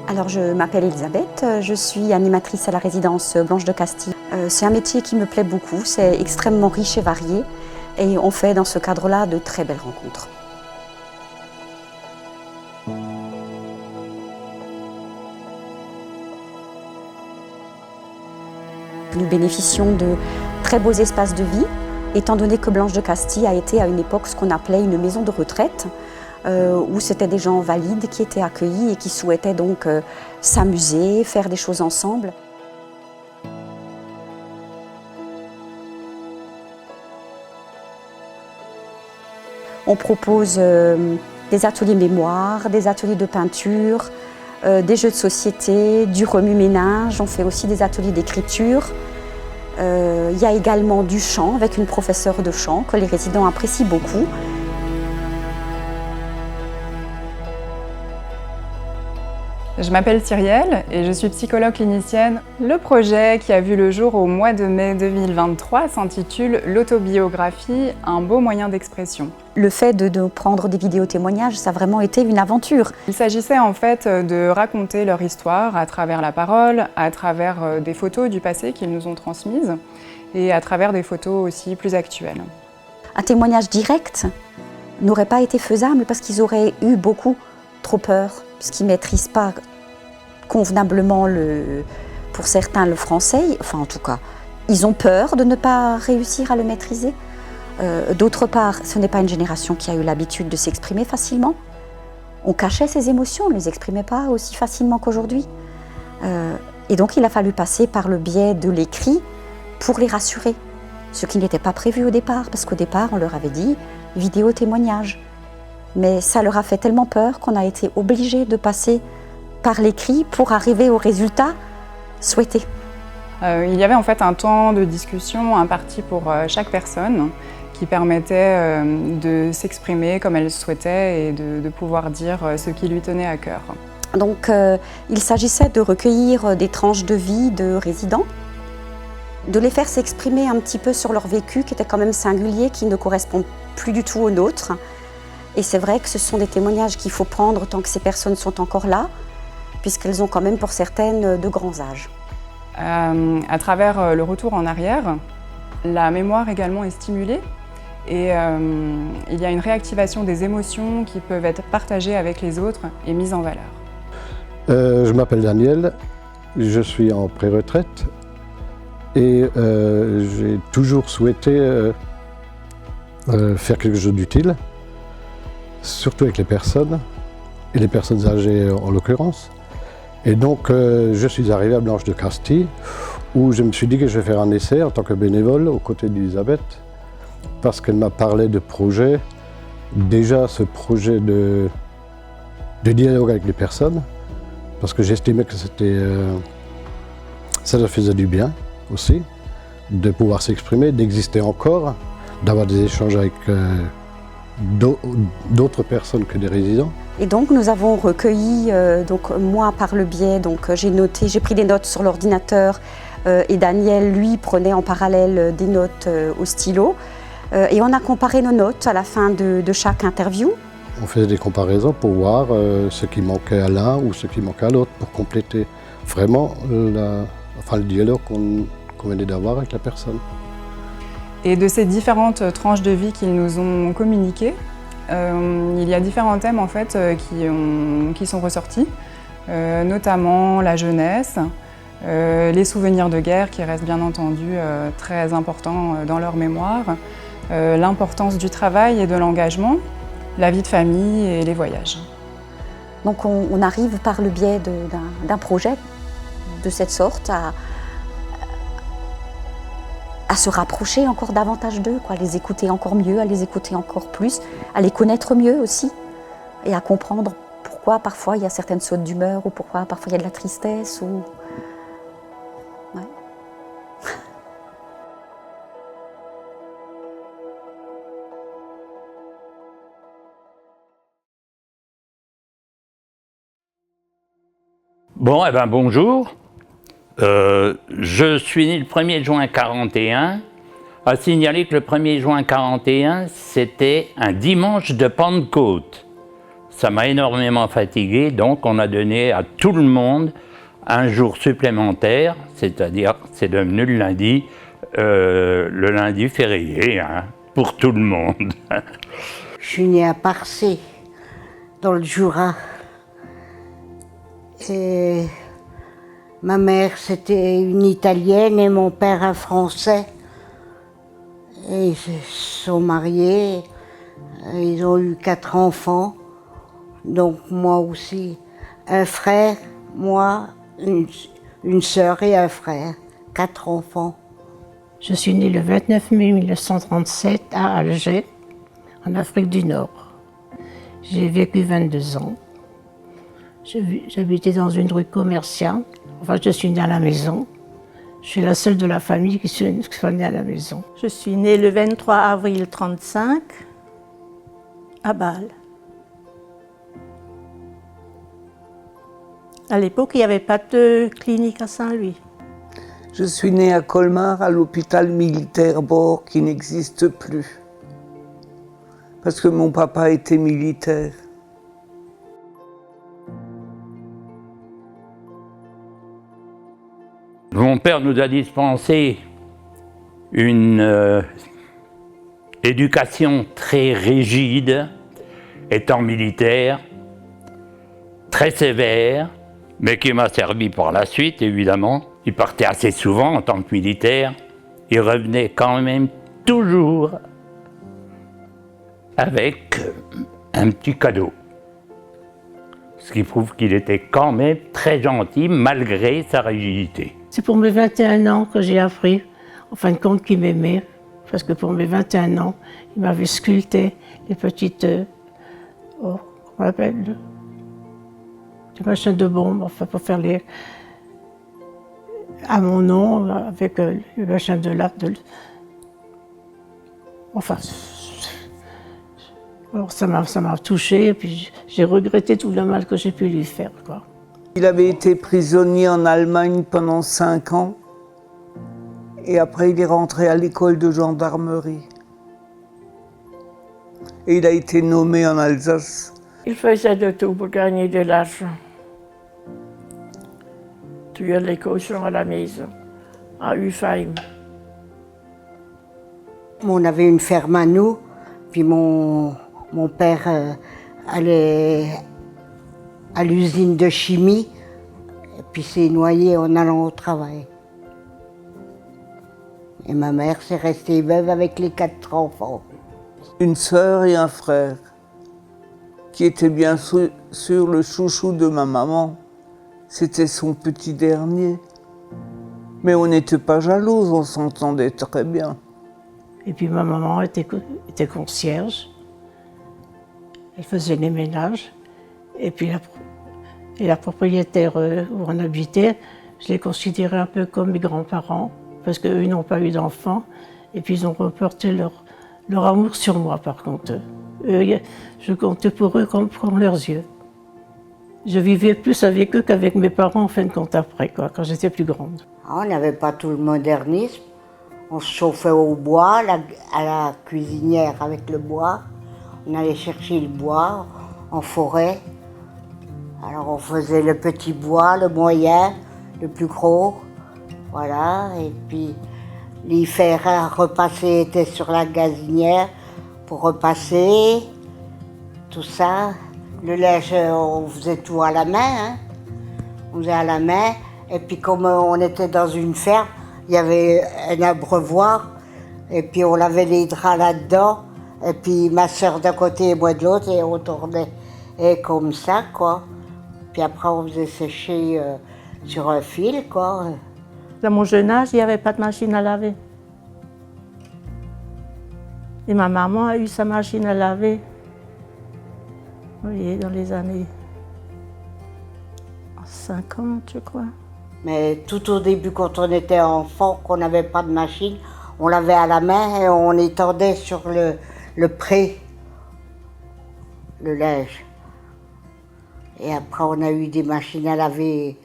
Alors je m'appelle Elisabeth, je suis animatrice à la résidence Blanche de Castille. C'est un métier qui me plaît beaucoup, c'est extrêmement riche et varié et on fait dans ce cadre-là de très belles rencontres. Nous bénéficions de très beaux espaces de vie, étant donné que Blanche de Castille a été à une époque ce qu'on appelait une maison de retraite, où c'était des gens valides qui étaient accueillis et qui souhaitaient donc s'amuser, faire des choses ensemble. On propose des ateliers mémoire, des ateliers de peinture, des jeux de société, du remue-ménage. On fait aussi des ateliers d'écriture. Il y a également du chant avec une professeure de chant que les résidents apprécient beaucoup. Je m'appelle Cyrielle et je suis psychologue clinicienne. Le projet qui a vu le jour au mois de mai 2023 s'intitule L'autobiographie, un beau moyen d'expression. Le fait de prendre des vidéos témoignages, ça a vraiment été une aventure. Il s'agissait en fait de raconter leur histoire à travers la parole, à travers des photos du passé qu'ils nous ont transmises et à travers des photos aussi plus actuelles. Un témoignage direct n'aurait pas été faisable parce qu'ils auraient eu beaucoup trop peur, parce qu'ils ne maîtrisent pas convenablement, pour certains, le français. Enfin, en tout cas, ils ont peur de ne pas réussir à le maîtriser. D'autre part, ce n'est pas une génération qui a eu l'habitude de s'exprimer facilement. On cachait ses émotions, on ne les exprimait pas aussi facilement qu'aujourd'hui. Et donc, il a fallu passer par le biais de l'écrit pour les rassurer, ce qui n'était pas prévu au départ, parce qu'au départ, on leur avait dit « vidéo témoignage ». Mais ça leur a fait tellement peur qu'on a été obligé de passer par l'écrit pour arriver au résultat souhaité. Il y avait en fait un temps de discussion imparti pour chaque personne qui permettait de s'exprimer comme elle le souhaitait et de pouvoir dire ce qui lui tenait à cœur. Donc il s'agissait de recueillir des tranches de vie de résidents, de les faire s'exprimer un petit peu sur leur vécu qui était quand même singulier, qui ne correspond plus du tout au nôtre. Et c'est vrai que ce sont des témoignages qu'il faut prendre tant que ces personnes sont encore là, puisqu'elles ont quand même pour certaines de grands âges. À travers le retour en arrière, la mémoire également est stimulée et il y a une réactivation des émotions qui peuvent être partagées avec les autres et mises en valeur. Je m'appelle Daniel, je suis en pré-retraite et j'ai toujours souhaité faire quelque chose d'utile, surtout avec les personnes, et les personnes âgées en l'occurrence. Et donc je suis arrivé à Blanche de Castille, où je me suis dit que je vais faire un essai en tant que bénévole aux côtés d'Elisabeth, parce qu'elle m'a parlé de projet, déjà ce projet de dialogue avec les personnes, parce que j'estimais que ça leur faisait du bien aussi, de pouvoir s'exprimer, d'exister encore, d'avoir des échanges avec d'autres personnes que des résidents. Et donc nous avons recueilli, donc moi par le biais, donc j'ai pris des notes sur l'ordinateur et Daniel lui prenait en parallèle des notes au stylo et on a comparé nos notes à la fin de chaque interview. On faisait des comparaisons pour voir ce qui manquait à l'un ou ce qui manquait à l'autre pour compléter vraiment le dialogue qu'on venait d'avoir avec la personne. Et de ces différentes tranches de vie qu'ils nous ont communiquées, il y a différents thèmes en fait qui sont ressortis, notamment la jeunesse, les souvenirs de guerre qui restent bien entendu très importants dans leur mémoire, l'importance du travail et de l'engagement, la vie de famille et les voyages. Donc on arrive par le biais d'un projet de cette sorte à se rapprocher encore davantage d'eux, à les écouter encore mieux, à les écouter encore plus, à les connaître mieux aussi et à comprendre pourquoi parfois il y a certaines sautes d'humeur ou pourquoi parfois il y a de la tristesse. Ouais. Bon, eh ben bonjour. Je suis né le 1er juin 41. À signaler que le 1er juin 41, c'était un dimanche de Pentecôte. ça m'a énormément fatigué, donc on a donné à tout le monde un jour supplémentaire, c'est-à-dire c'est devenu le lundi férié, hein, pour tout le monde. Je suis née à Parcé, dans le Jura. Et ma mère, c'était une Italienne et mon père, un Français. Et ils se sont mariés, ils ont eu 4 enfants. Donc moi aussi, un frère, moi, une sœur et un frère, 4 enfants. Je suis née le 29 mai 1937 à Alger, en Afrique du Nord. J'ai vécu 22 ans. J'habitais dans une rue commerciale. Enfin, je suis née à la maison. Je suis la seule de la famille qui soit née à la maison. Je suis née le 23 avril 1935 à Bâle. À l'époque, il n'y avait pas de clinique à Saint-Louis. Je suis née à Colmar, à l'hôpital militaire Bord, qui n'existe plus. Parce que mon papa était militaire. Mon père nous a dispensé une éducation très rigide, étant militaire, très sévère, mais qui m'a servi par la suite, évidemment. Il partait assez souvent en tant que militaire. Il revenait quand même toujours avec un petit cadeau. Ce qui prouve qu'il était quand même très gentil, malgré sa rigidité. C'est pour mes 21 ans que j'ai appris, en fin de compte, qu'il m'aimait. Parce que pour mes 21 ans, il m'avait sculpté les petites, comment on appelle, des machins de bombes, enfin pour faire les, à mon nom, avec le machin de l'art. Enfin, alors ça m'a touchée, et puis j'ai regretté tout le mal que j'ai pu lui faire, quoi. Il avait été prisonnier en Allemagne pendant 5 ans. Et après, il est rentré à l'école de gendarmerie. Et il a été nommé en Alsace. Il faisait de tout pour gagner de l'argent. Tuer les cochons à la maison, à Ufheim. On avait une ferme à nous, puis mon père allait à l'usine de chimie, et puis s'est noyé en allant au travail. Et ma mère s'est restée veuve avec les 4 enfants. Une sœur et un frère, qui était bien sûr le chouchou de ma maman. C'était son petit dernier. Mais on n'était pas jalouse, on s'entendait très bien. Et puis ma maman était concierge. Elle faisait les ménages. Et puis la propriétaire où on habitait, je les considérais un peu comme mes grands-parents, parce qu'eux n'ont pas eu d'enfants. Et puis ils ont reporté leur amour sur moi, par contre. Je comptais pour eux comme leurs yeux. Je vivais plus avec eux qu'avec mes parents, en fin de compte, après, quoi, quand j'étais plus grande. On n'avait pas tout le modernisme. On se chauffait au bois, à la cuisinière avec le bois. On allait chercher le bois en forêt. Alors on faisait le petit bois, le moyen, le plus gros. Voilà, et puis les fers à repasser étaient sur la gazinière pour repasser, tout ça. Le linge, on faisait tout à la main, hein. On faisait à la main, et puis comme on était dans une ferme, il y avait un abreuvoir, et puis on lavait les draps là-dedans, et puis ma soeur d'un côté et moi de l'autre, et on tournait et comme ça, quoi. Puis après on faisait sécher sur un fil, quoi. Dans mon jeune âge, il n'y avait pas de machine à laver. Et ma maman a eu sa machine à laver, vous voyez, dans les années 50, je crois. Mais tout au début, quand on était enfant, qu'on n'avait pas de machine, on lavait à la main et on étendait sur le pré, le linge. Et après, on a eu des machines à laver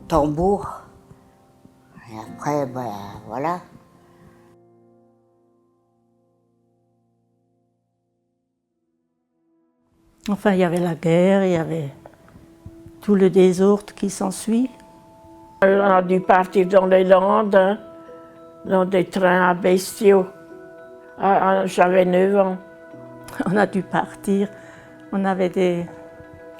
tambour. Et après, ben voilà. Enfin, il y avait la guerre, il y avait tout le désordre qui s'ensuit. On a dû partir dans les Landes, hein, dans des trains à bestiaux. J'avais 9 ans. On a dû partir. On avait des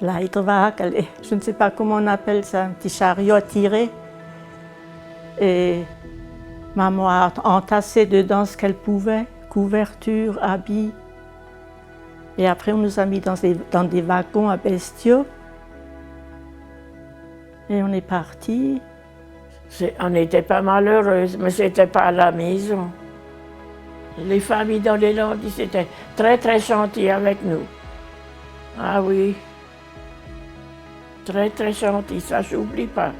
Leiterwagen, je ne sais pas comment on appelle ça, un petit chariot à tirer. Et maman a entassé dedans ce qu'elle pouvait, couverture, habits. Et après, on nous a mis dans des wagons à bestiaux. Et on est partis. On n'était pas malheureuses, mais c'était pas à la maison. Les familles dans les Landes, ils étaient très très gentils avec nous. Ah oui, très très gentils, ça j'oublie pas.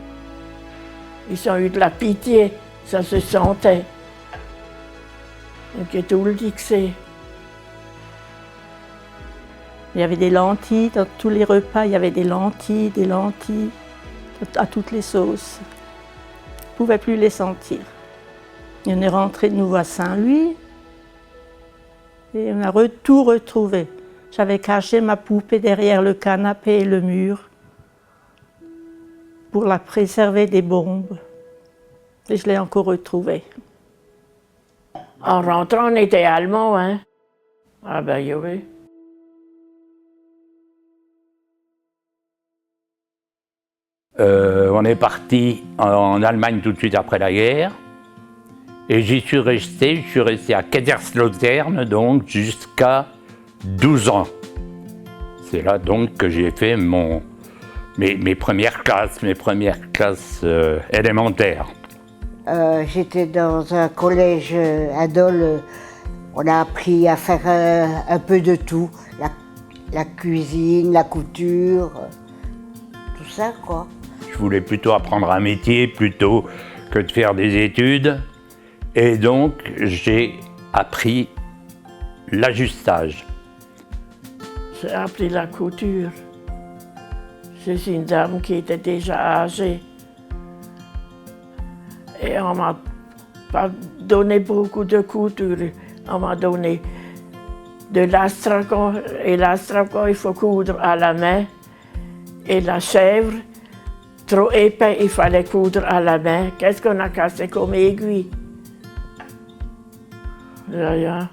Ils ont eu de la pitié, ça se sentait. Donc tout le dixé. Il y avait des lentilles, dans tous les repas, il y avait des lentilles, à toutes les sauces. On ne pouvait plus les sentir. Et on est rentré de nouveau à Saint-Louis et on a tout retrouvé. J'avais caché ma poupée derrière le canapé et le mur pour la préserver des bombes. Et je l'ai encore retrouvée. En rentrant, on était allemands, hein? Ah ben oui. On est parti en Allemagne tout de suite après la guerre. Et j'y suis resté à Kaiserslautern, donc jusqu'à 12 ans. C'est là donc que j'ai fait mes premières classes élémentaires. J'étais dans un collège à Dole. On a appris à faire un peu de tout. La cuisine, la couture, tout ça quoi. Je voulais plutôt apprendre un métier plutôt que de faire des études. Et donc, j'ai appris l'ajustage. J'ai appris la couture. C'est une dame qui était déjà âgée. Et on m'a pas donné beaucoup de couture. On m'a donné de l'astrakan. Et l'astrakan, il faut coudre à la main. Et la chèvre, trop épais, il fallait coudre à la main. Qu'est-ce qu'on a cassé comme aiguille? Là.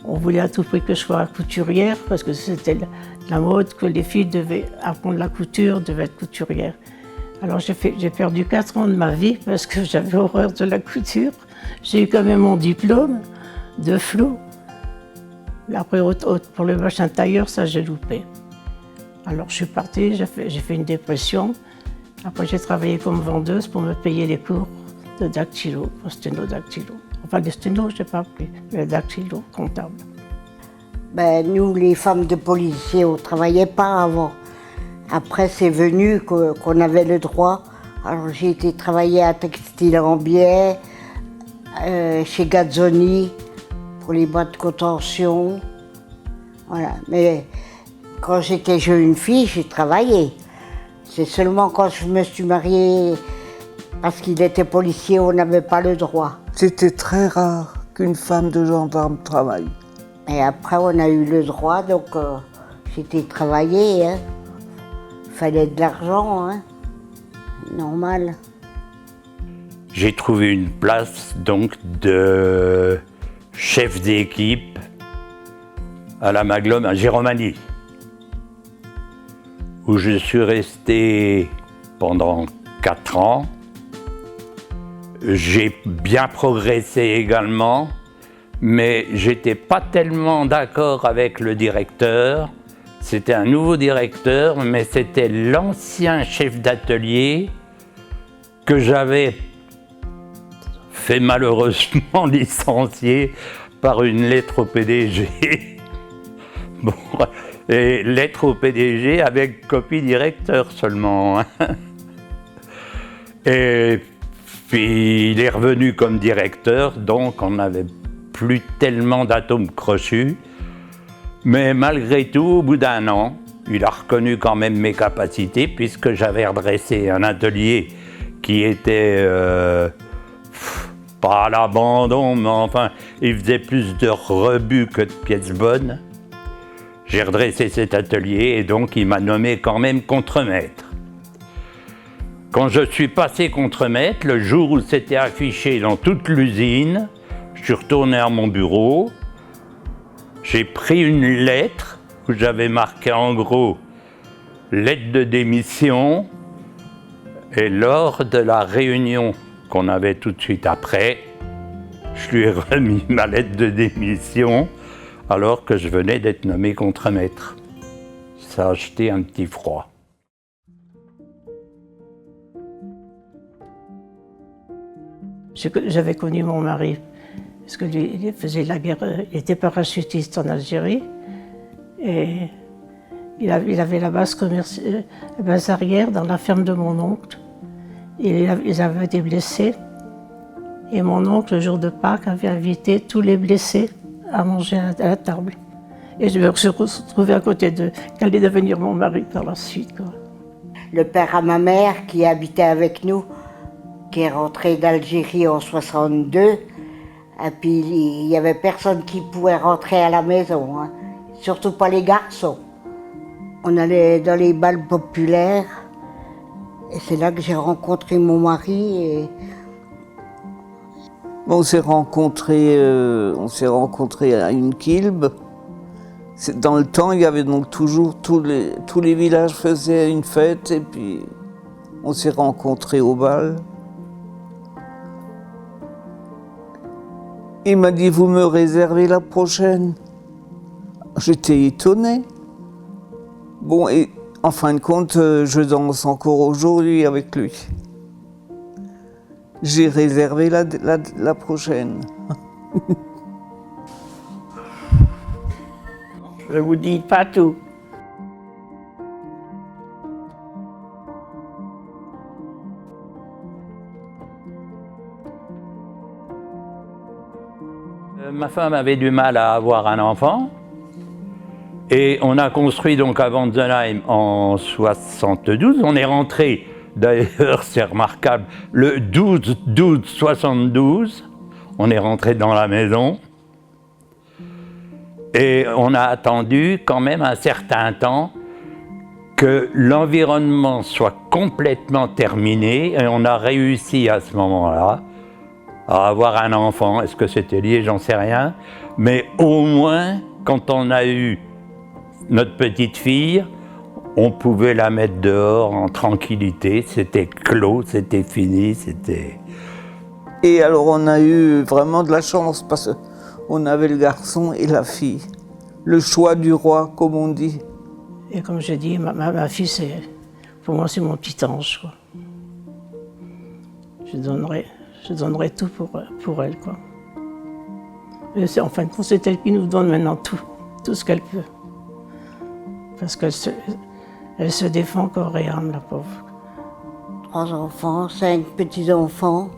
On voulait à tout prix que je sois couturière parce que c'était la mode que les filles devaient apprendre la couture, devaient être couturières. Alors j'ai perdu 4 ans de ma vie parce que j'avais horreur de la couture. J'ai eu quand même mon diplôme de flot. Après, pour le machin tailleur, ça j'ai loupé. Alors je suis partie, j'ai fait une dépression. Après j'ai travaillé comme vendeuse pour me payer les cours de dactylo, sténo-dactylo. Enfin, les sténos, je n'ai pas appris, le dactylo, comptable. Ben, nous, les femmes de policiers, on ne travaillait pas avant. Après, c'est venu qu'on avait le droit. Alors, j'ai été travailler à Textile en Biais, chez Gazzoni, pour les boîtes de contention. Voilà. Mais quand j'étais jeune fille, j'ai travaillé. C'est seulement quand je me suis mariée, parce qu'il était policier, on n'avait pas le droit. C'était très rare qu'une femme de gendarme travaille. Et après, on a eu le droit, donc j'ai été travailler. Hein. Il fallait de l'argent, hein. Normal. J'ai trouvé une place donc de chef d'équipe à la Maglone à Giromagny, où je suis resté pendant 4 ans. J'ai bien progressé également, mais j'étais pas tellement d'accord avec le directeur. C'était un nouveau directeur, mais c'était l'ancien chef d'atelier que j'avais fait malheureusement licencier par une lettre au PDG. Bon, et lettre au PDG avec copie directeur seulement. Et puis il est revenu comme directeur, donc on n'avait plus tellement d'atomes crochus. Mais malgré tout, au bout d'1 an, il a reconnu quand même mes capacités, puisque j'avais redressé un atelier qui était pas à l'abandon, mais enfin, il faisait plus de rebuts que de pièces bonnes. J'ai redressé cet atelier et donc il m'a nommé quand même contremaître. Quand je suis passé contremaître, le jour où c'était affiché dans toute l'usine, je suis retourné à mon bureau, j'ai pris une lettre où j'avais marqué en gros « lettre de démission » et lors de la réunion qu'on avait tout de suite après, je lui ai remis ma lettre de démission alors que je venais d'être nommé contremaître. Ça a jeté un petit froid. J'avais connu mon mari, parce que lui, il faisait la guerre, il était parachutiste en Algérie, et il avait la base arrière dans la ferme de mon oncle. Ils avaient été blessés, et mon oncle, le jour de Pâques, avait invité tous les blessés à manger à la table. Et je me suis retrouvée à côté d'eux, qui allait devenir mon mari par la suite, quoi. Le père à ma mère, qui habitait avec nous, qui est rentré d'Algérie en 62, et puis il n'y avait personne qui pouvait rentrer à la maison, hein. Surtout pas les garçons. On allait dans les bals populaires, et c'est là que j'ai rencontré mon mari. Et... On s'est rencontrés à une quilbe. Dans le temps, il y avait donc toujours, tous les villages faisaient une fête, et puis on s'est rencontrés au bal. Il m'a dit, vous me réservez la prochaine. J'étais étonnée. Bon, et en fin de compte, je danse encore aujourd'hui avec lui. J'ai réservé la prochaine. Je vous dis pas tout. Ma femme avait du mal à avoir un enfant et on a construit donc à Wanzenheim en 72. On est rentré, d'ailleurs c'est remarquable, le 12/12/72. On est rentré dans la maison et on a attendu quand même un certain temps que l'environnement soit complètement terminé et on a réussi à ce moment-là à avoir un enfant. Est-ce que c'était lié? J'en sais rien. Mais au moins, quand on a eu notre petite fille, on pouvait la mettre dehors en tranquillité. C'était clos, c'était fini, c'était... Et alors on a eu vraiment de la chance parce qu'on avait le garçon et la fille. Le choix du roi, comme on dit. Et comme je dis, ma fille, pour moi, c'est mon petit ange, quoi. Je donnerai tout pour elle, quoi. Et en fin de compte, c'est elle qui nous donne maintenant tout ce qu'elle peut. Parce qu'elle se défend corps et âme, la pauvre. 3 enfants, 5 petits-enfants.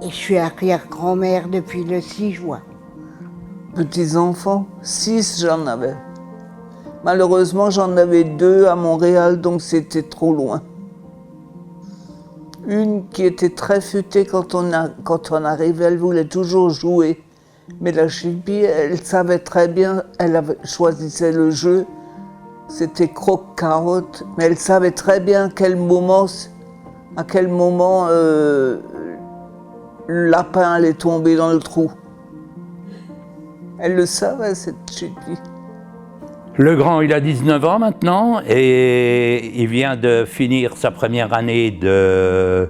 Et je suis arrière-grand-mère depuis le 6 juin. Petits-enfants, 6 j'en avais. Malheureusement, j'en avais 2 à Montréal, donc c'était trop loin. Une qui était très futée quand on arrivait, elle voulait toujours jouer. Mais la chipie, elle savait très bien, choisissait le jeu. C'était croque-carotte, mais elle savait très bien à quel moment le lapin allait tomber dans le trou. Elle le savait, cette chipie. Le grand, il a 19 ans maintenant et il vient de finir sa première année de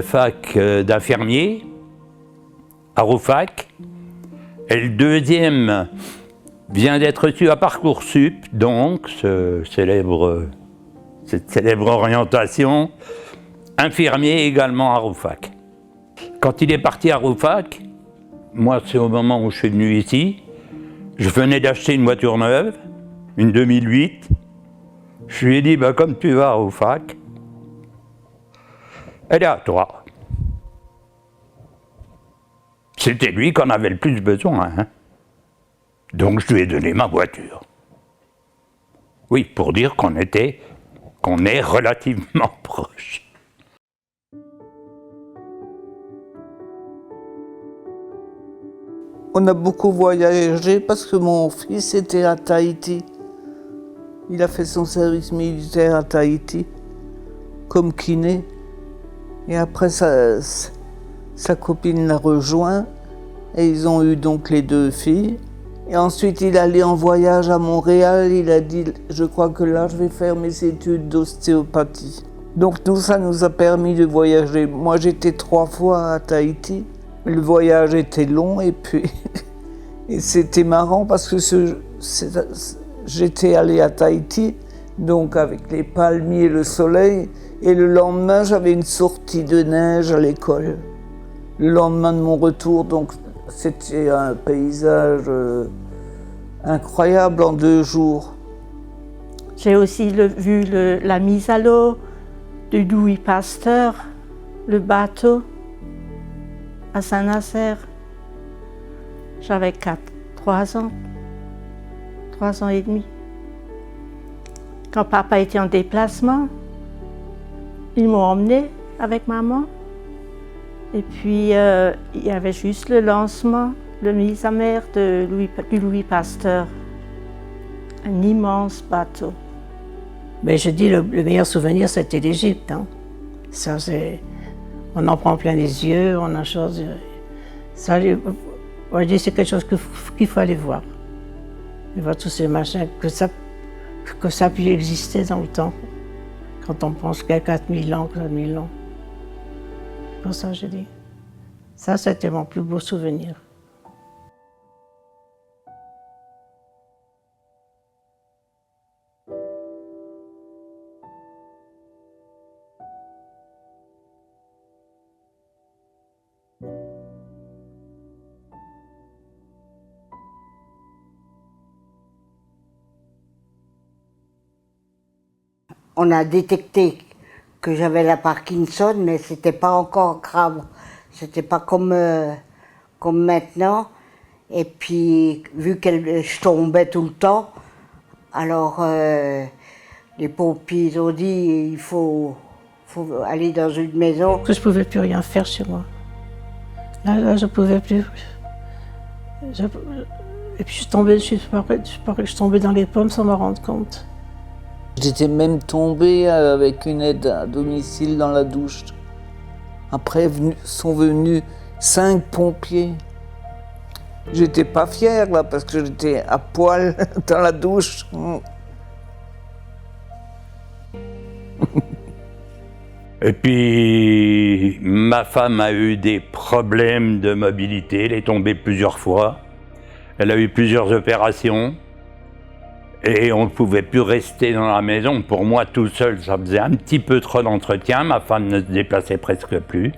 fac d'infirmier à Rouffach. Et le deuxième vient d'être reçu à Parcoursup, donc cette célèbre orientation, infirmier également à Rouffach. Quand il est parti à Rouffach, moi c'est au moment où je suis venu ici, je venais d'acheter une voiture neuve, une 2008. Je lui ai dit, comme tu vas à Rouffach, elle est à toi. C'était lui qu'on avait le plus besoin, hein. Donc je lui ai donné ma voiture. Oui, pour dire qu'on est relativement proches. On a beaucoup voyagé parce que mon fils était à Tahiti. Il a fait son service militaire à Tahiti comme kiné. Et après, sa copine l'a rejoint et ils ont eu donc les 2 filles. Et ensuite, il est allé en voyage à Montréal. Il a dit, je crois que là, je vais faire mes études d'ostéopathie. Donc nous, ça nous a permis de voyager. Moi, j'étais 3 fois à Tahiti. Le voyage était long et puis et c'était marrant parce que j'étais allé à Tahiti, donc avec les palmiers et le soleil, et le lendemain, j'avais une sortie de neige à l'école. Le lendemain de mon retour, donc c'était un paysage incroyable en 2 jours. J'ai aussi vu la mise à l'eau de Louis Pasteur, le bateau à Saint-Nazaire. J'avais 3 ans, 3 ans et demi. Quand papa était en déplacement, ils m'ont emmené avec maman. Et puis, il y avait juste le lancement, le mise à mer de Louis Pasteur. Un immense bateau. Mais je dis, le meilleur souvenir, c'était l'Égypte. Hein. Ça, on en prend plein les yeux, on a chose. Ça, moi, je dis, c'est quelque chose qu'il faut aller voir. Et voir tous ces machins, que ça a pu exister dans le temps. Quand on pense qu'il y a 4000 ans, 4000 ans. Pour ça, je dis. Ça, c'était mon plus beau souvenir. On a détecté que j'avais la Parkinson, mais c'était pas encore grave. C'était pas comme maintenant. Et puis, vu que je tombais tout le temps, alors les pompiers ont dit il faut aller dans une maison. Que je pouvais plus rien faire chez moi. Là, je pouvais plus. Et puis je suis tombée dans les pommes sans me rendre compte. J'étais même tombé avec une aide à domicile dans la douche. Après sont venus 5 pompiers. J'étais pas fier là parce que j'étais à poil dans la douche. Et puis, ma femme a eu des problèmes de mobilité, elle est tombée plusieurs fois. Elle a eu plusieurs opérations. Et on ne pouvait plus rester dans la maison. Pour moi, tout seul, ça faisait un petit peu trop d'entretien. Ma femme ne se déplaçait presque plus.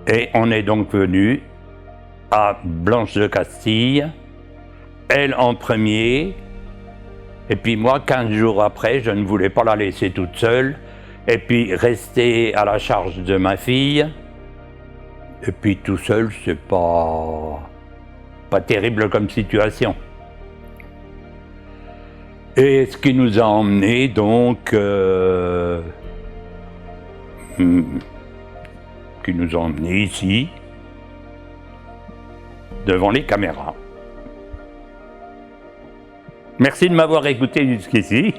Et on est donc venu à Blanche de Castille, elle en premier. Et puis moi, 15 jours après, je ne voulais pas la laisser toute seule. Et puis rester à la charge de ma fille. Et puis tout seul, c'est pas terrible comme situation. Et ce qui nous a emmenés donc, ici, devant les caméras. Merci de m'avoir écouté jusqu'ici.